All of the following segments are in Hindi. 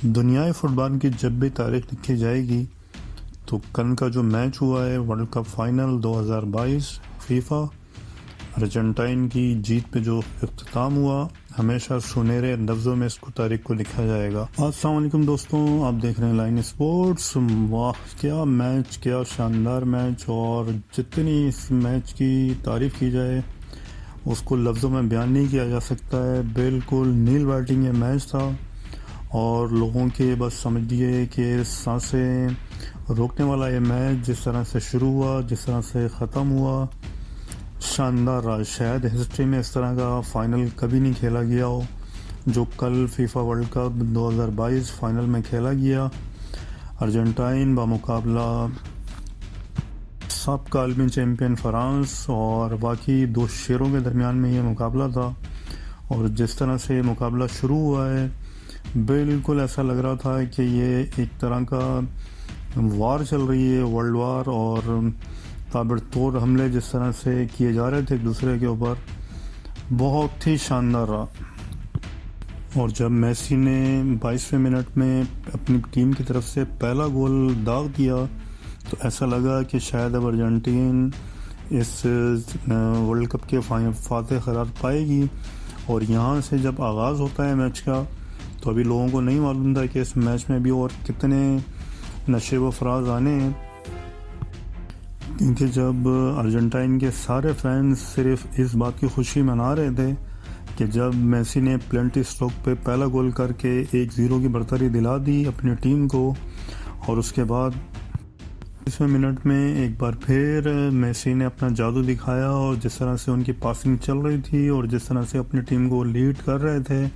दुनियाई फुटबॉल की जब भी तारीख लिखी जाएगी तो कल का जो मैच हुआ है world cup final 2022 FIFA Argentine की जीत पे जो इख्तिताम हुआ हमेशा सुनहरे लफ्ज़ों में इसको तारीख को लिखा जाएगा। अस्सलाम वालेकुम दोस्तों, आप देख रहे हैं लाइन स्पोर्ट्स। वाह क्या मैच, क्या शानदार मैच, और जितनी इस मैच की तारीफ़ की जाए उसको लफ्ज़ों में बयान नहीं किया जा सकता है। बिल्कुल नील बैटिंग ये मैच था और लोगों के बस समझिए कि सांसें रोकने वाला ये मैच जिस तरह से शुरू हुआ, जिस तरह से ख़त्म हुआ, शानदार रहा। शायद हिस्ट्री में इस तरह का फ़ाइनल कभी नहीं खेला गया हो जो कल फीफा वर्ल्ड कप 2022 फाइनल में खेला गया। अर्जेंटाइन बामुकाबला सबका आलमी चैम्पियन फ्रांस और बाकी दो शेरों के दरमियान में ये मुकाबला था। और जिस तरह से ये मुकाबला शुरू हुआ है बिल्कुल ऐसा लग रहा था कि ये एक तरह का वार चल रही है, वर्ल्ड वार, और ताबड़तोड़ हमले जिस तरह से किए जा रहे थे एक दूसरे के ऊपर, बहुत ही शानदार रहा। और जब मेसी ने 22वें मिनट में अपनी टीम की तरफ से पहला गोल दाग दिया तो ऐसा लगा कि शायद अब अर्जेंटीन इस वर्ल्ड कप के फातह करार पाएगी। और यहाँ से जब आगाज़ होता है मैच का तो अभी लोगों को नहीं मालूम था कि इस मैच में भी और कितने नशे व फराज आने हैं, क्योंकि जब अर्जेंटाइन के सारे फैंस सिर्फ इस बात की खुशी मना रहे थे कि जब मेसी ने प्लेंटी स्ट्रोक पे पहला गोल करके 1-0 की बढ़तरी दिला दी अपनी टीम को, और उसके बाद 20वें मिनट में एक बार फिर मेसी ने अपना जादू दिखाया और जिस तरह से उनकी पासिंग चल रही थी और जिस तरह से अपनी टीम को लीड कर रहे थे,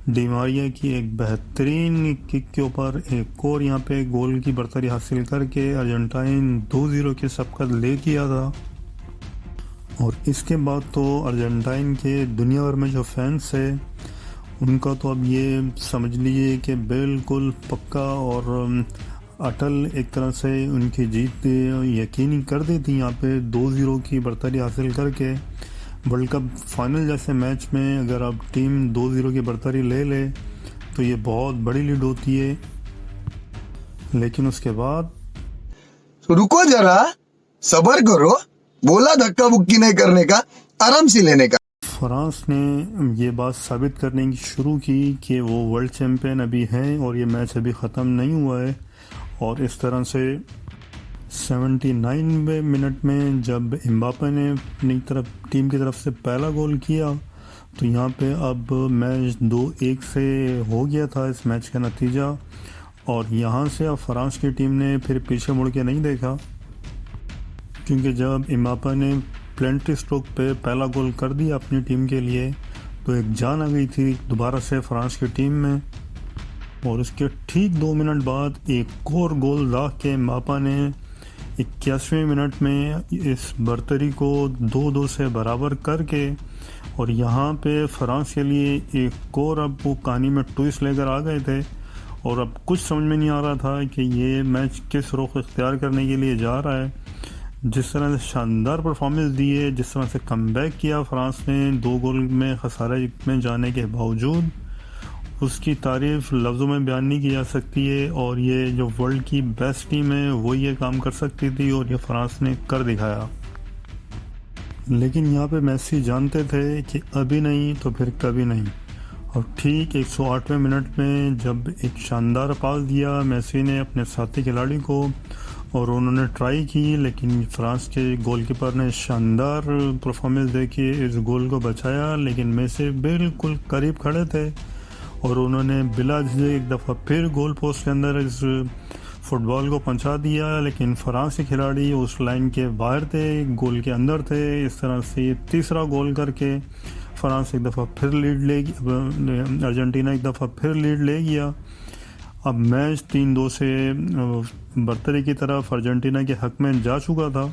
डी मारिया की एक बेहतरीन किक के ऊपर एक और यहाँ पे गोल की बढ़तरी हासिल करके अर्जेंटाइन 2-0 के सबकत ले किया था। और इसके बाद तो अर्जेंटाइन के दुनिया भर में जो फैंस है उनका तो अब ये समझ लीजिए कि बिल्कुल पक्का और अटल एक तरह से उनकी जीत यकीनी कर दी थी। यहाँ पे 2-0 की बढ़तरी हासिल करके वर्ल्ड कप फाइनल जैसे मैच में अगर अब टीम 2-0 की बढ़तरी ले ले तो ये बहुत बड़ी लीड होती है। लेकिन उसके बाद रुको जरा, सब्र करो, बोला धक्का बुक्की नहीं करने का, आराम से लेने का। फ्रांस ने ये बात साबित करने की शुरू की कि वो वर्ल्ड चैम्पियन अभी हैं और ये मैच अभी ख़त्म नहीं हुआ है। और इस तरह से 79वें मिनट में जब एम्बापे ने अपनी टीम की तरफ से पहला गोल किया तो यहाँ पे अब मैच 2-1 से हो गया था इस मैच का नतीजा। और यहाँ से अब फ्रांस की टीम ने फिर पीछे मुड़ के नहीं देखा, क्योंकि जब एम्बापे ने प्लेंटी स्ट्रोक पे पहला गोल कर दिया अपनी टीम के लिए तो एक जान आ गई थी दोबारा से फ्रांस की टीम में। और उसके ठीक 2 मिनट बाद एक और गोल दाग के एम्बापे ने 81वें मिनट में इस बढ़तरी को 2-2 से बराबर करके, और यहाँ पे फ्रांस के लिए एक और अब वो कहानी में ट्विस्ट लेकर आ गए थे। और अब कुछ समझ में नहीं आ रहा था कि ये मैच किस रुख इख्तियार करने के लिए जा रहा है। जिस तरह से शानदार परफॉर्मेंस दी है, जिस तरह से कमबैक किया फ्रांस ने 2 गोल में खसारे में जाने के बावजूद, उसकी तारीफ़ लफ्ज़ों में बयान नहीं की जा सकती है। और ये जो वर्ल्ड की बेस्ट टीम है वो ये काम कर सकती थी और ये फ्रांस ने कर दिखाया। लेकिन यहाँ पे मेसी जानते थे कि अभी नहीं तो फिर कभी नहीं। और ठीक 108वें मिनट में जब एक शानदार पास दिया मेसी ने अपने साथी खिलाड़ी को और उन्होंने ट्राई की, लेकिन फ्रांस के गोलकीपर ने शानदार परफॉर्मेंस दे के इस गोल को बचाया। लेकिन मेसी बिल्कुल करीब खड़े थे और उन्होंने बिला झिझक एक दफ़ा फिर गोल पोस्ट के अंदर इस फुटबॉल को पहुंचा दिया। लेकिन फ्रांस के खिलाड़ी उस लाइन के बाहर थे, गोल के अंदर थे। इस तरह से तीसरा गोल करके फ्रांस एक दफ़ा फिर लीड ले, अर्जेंटीना एक दफ़ा फिर लीड ले गया। अब मैच 3-2 से बढ़तरी की तरफ अर्जेंटीना के हक में जा चुका था।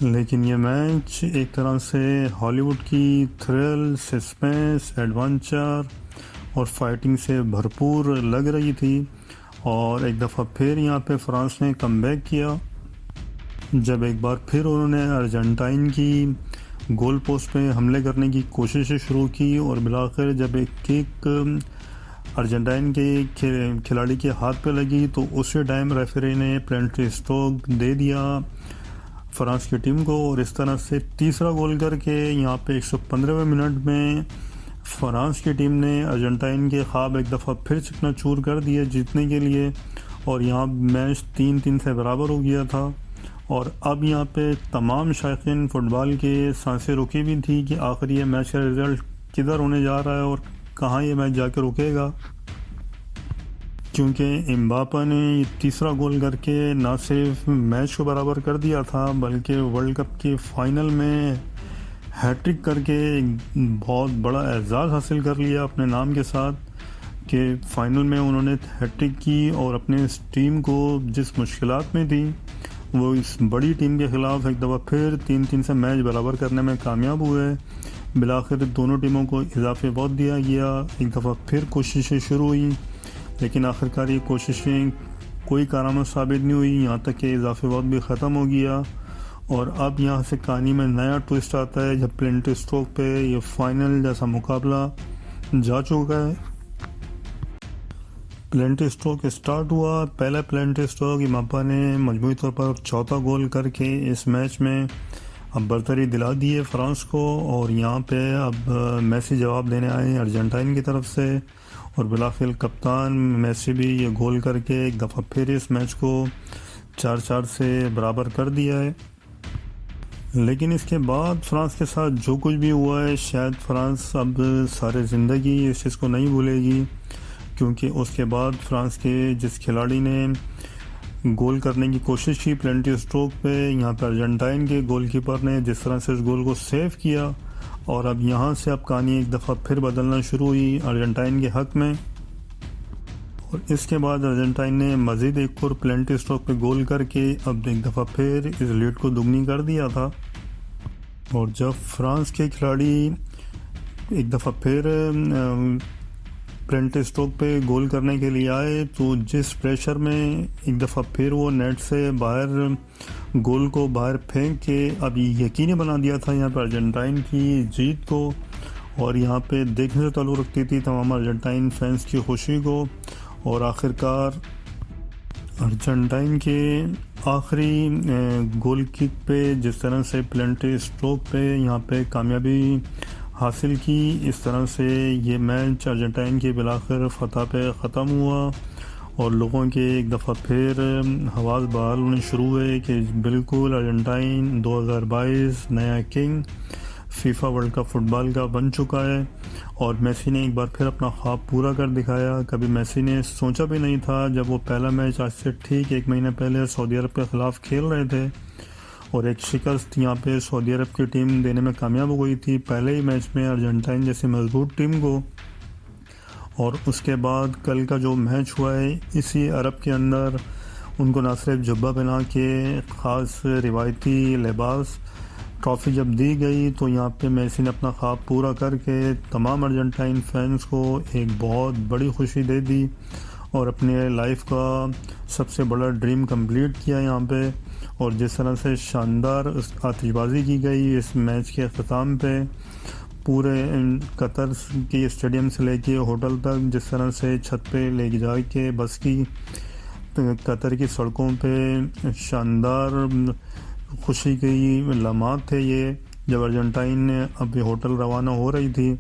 लेकिन ये मैच एक तरह से हॉलीवुड की थ्रिल, सस्पेंस, एडवेंचर और फाइटिंग से भरपूर लग रही थी। और एक दफ़ा फिर यहाँ पे फ्रांस ने कमबैक किया जब एक बार फिर उन्होंने अर्जेंटाइन की गोल पोस्ट पे हमले करने की कोशिशें शुरू की और बिलाखिर जब एक किक अर्जेंटाइन के खिलाड़ी के हाथ पे लगी तो उसी टाइम रेफरी ने पेनल्टी स्ट्रोक दे दिया फ्रांस की टीम को, और इस तरह से तीसरा गोल करके यहाँ पे 115वें मिनट में फ्रांस की टीम ने अर्जेंटाइन के ख्वाब एक दफ़ा फिर चकनाचूर कर दिए जीतने के लिए, और यहाँ मैच 3-3 से बराबर हो गया था। और अब यहाँ पे तमाम शायकीन फ़ुटबॉल के सांसें रुकी भी थी कि आखिर ये मैच का रिज़ल्ट किधर होने जा रहा है और कहाँ ये मैच जाकर रुकेगा, क्योंकि एम्बापे ने तीसरा गोल करके ना सिर्फ मैच को बराबर कर दिया था बल्कि वर्ल्ड कप के फाइनल में हैट्रिक करके एक बहुत बड़ा एजाज़ हासिल कर लिया अपने नाम के साथ, कि फाइनल में उन्होंने हैट्रिक की और अपने इस टीम को जिस मुश्किलात में थी वो इस बड़ी टीम के ख़िलाफ़ एक दफ़ा फिर 3-3 से मैच बराबर करने में कामयाब हुए। बिलाखिर दोनों टीमों को इजाफी वक्त दिया गया, एक दफ़ा फिर कोशिशें शुरू हुई, लेकिन आखिरकार ये कोशिशें कोई कारआमद साबित नहीं हुई, यहाँ तक कि इजाफी वक्त भी ख़त्म हो गया। और अब यहाँ से कहानी में नया ट्विस्ट आता है जब पेनल्टी स्ट्रोक पे ये फाइनल जैसा मुकाबला जा चुका है। पेनल्टी स्ट्रोक स्टार्ट हुआ, पहला पेनल्टी स्ट्रोक एम्बापे ने मजमूई तौर पर चौथा गोल करके इस मैच में अब बरतरी दिला दी है फ्रांस को, और यहाँ पे अब मेसी जवाब देने आए हैं अर्जेंटाइन की तरफ से, और बिलाखिर कप्तान मेसी भी ये गोल करके एक दफ़ा फिर इस मैच को 4-4 से बराबर कर दिया है। लेकिन इसके बाद फ्रांस के साथ जो कुछ भी हुआ है शायद फ्रांस अब सारी ज़िंदगी इस चीज़ को नहीं भूलेगी, क्योंकि उसके बाद फ्रांस के जिस खिलाड़ी ने गोल करने की कोशिश की पेनल्टी स्ट्रोक पे, यहाँ पर अर्जेंटाइन के गोलकीपर ने जिस तरह से इस गोल को सेव किया, और अब यहाँ से अब कहानी एक दफ़ा फिर बदलना शुरू हुई अर्जेंटाइन के हक़ में। और इसके बाद अर्जेंटाइन ने मज़ीद एक और पेनल्टी स्ट्रोक पे गोल करके अब एक दफ़ा फिर इस लीड को दुगनी कर दिया था। और जब फ्रांस के खिलाड़ी एक दफ़ा फिर पेनल्टी स्ट्रोक पे गोल करने के लिए आए तो जिस प्रेशर में एक दफ़ा फिर वो नेट से बाहर गोल को बाहर फेंक के अब यकीनी बना दिया था यहाँ पर अर्जेंटाइन की जीत को, और यहाँ पे देखने से ताल्लुक़ रखती थी तमाम अर्जेंटाइन फैंस की खुशी को। और आखिरकार अर्जेंटाइन के आखिरी गोल किक पे जिस तरह से पेनल्टी स्ट्रोक पे यहाँ पे कामयाबी हासिल की, इस तरह से ये मैच अर्जेंटाइन के बिलाखिर फ़तह पे ख़त्म हुआ, और लोगों के एक दफ़ा फिर हवास बहाल होने शुरू हुए कि बिल्कुल अर्जेंटाइन 2022 नया king FIFA world cup football का बन चुका है। और मेसी ने एक बार फिर अपना ख्वाब पूरा कर दिखाया। कभी मेसी ने सोचा भी नहीं था, जब वो पहला मैच आज से ठीक 1 महीने पहले सऊदी अरब के ख़िलाफ़ खेल रहे थे और एक शिकस्त यहाँ पे सऊदी अरब की टीम देने में कामयाब हो गई थी पहले ही मैच में अर्जेंटाइन जैसी मजबूत टीम को। और उसके बाद कल का जो मैच हुआ है इसी अरब के अंदर उनको ना सिर्फ जुब्बा पहना के ख़ास रिवायती लिबास ट्रॉफ़ी जब दी गई तो यहाँ पे मेसी ने अपना ख्वाब पूरा करके तमाम अर्जेंटाइन फैंस को एक बहुत बड़ी खुशी दे दी और अपने लाइफ का सबसे बड़ा ड्रीम कंप्लीट किया यहाँ पे। और जिस तरह से शानदार आतिशबाजी की गई इस मैच के अख्ताम पे, पूरे कतर के स्टेडियम से लेके होटल तक जिस तरह से छत पे लेके जा के बस की कतर की सड़कों पे शानदार खुशी के लम्हात थे ये, जब अर्जेंटाइन ने अभी होटल रवाना हो रही थी।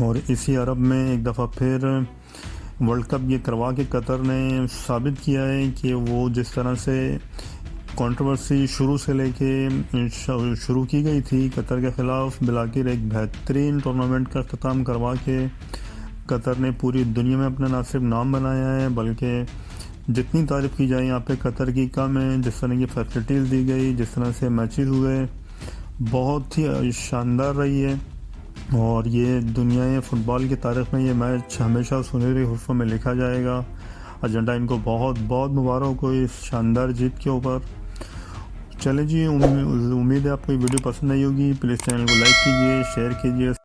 और इसी अरब में एक दफ़ा फिर वर्ल्ड कप ये करवा के कतर ने साबित किया है कि वो जिस तरह से कंट्रोवर्सी शुरू से लेके शुरू की गई थी कतर के ख़िलाफ़, बिलाखिर एक बेहतरीन टूर्नामेंट का अख्ताम करवा के कतर ने पूरी दुनिया में अपना ना सिर्फ नाम बनाया है बल्कि जितनी तारीफ़ की जाए यहाँ पे कतर की कम है। जिस तरह की फैसिलिटीज़ दी गई, जिस तरह से मैचेस हुए, बहुत ही शानदार रही है। और ये दुनिया फ़ुटबॉल की तारीख़ में ये मैच हमेशा सुनहरी हुर्फ़ों में लिखा जाएगा। अर्जेंटाइन को बहुत बहुत मुबारक हो इस शानदार जीत के ऊपर। चले जी, उम्मीद है आपको ये वीडियो पसंद आई होगी। प्लीज़ चैनल को लाइक कीजिए, शेयर कीजिए।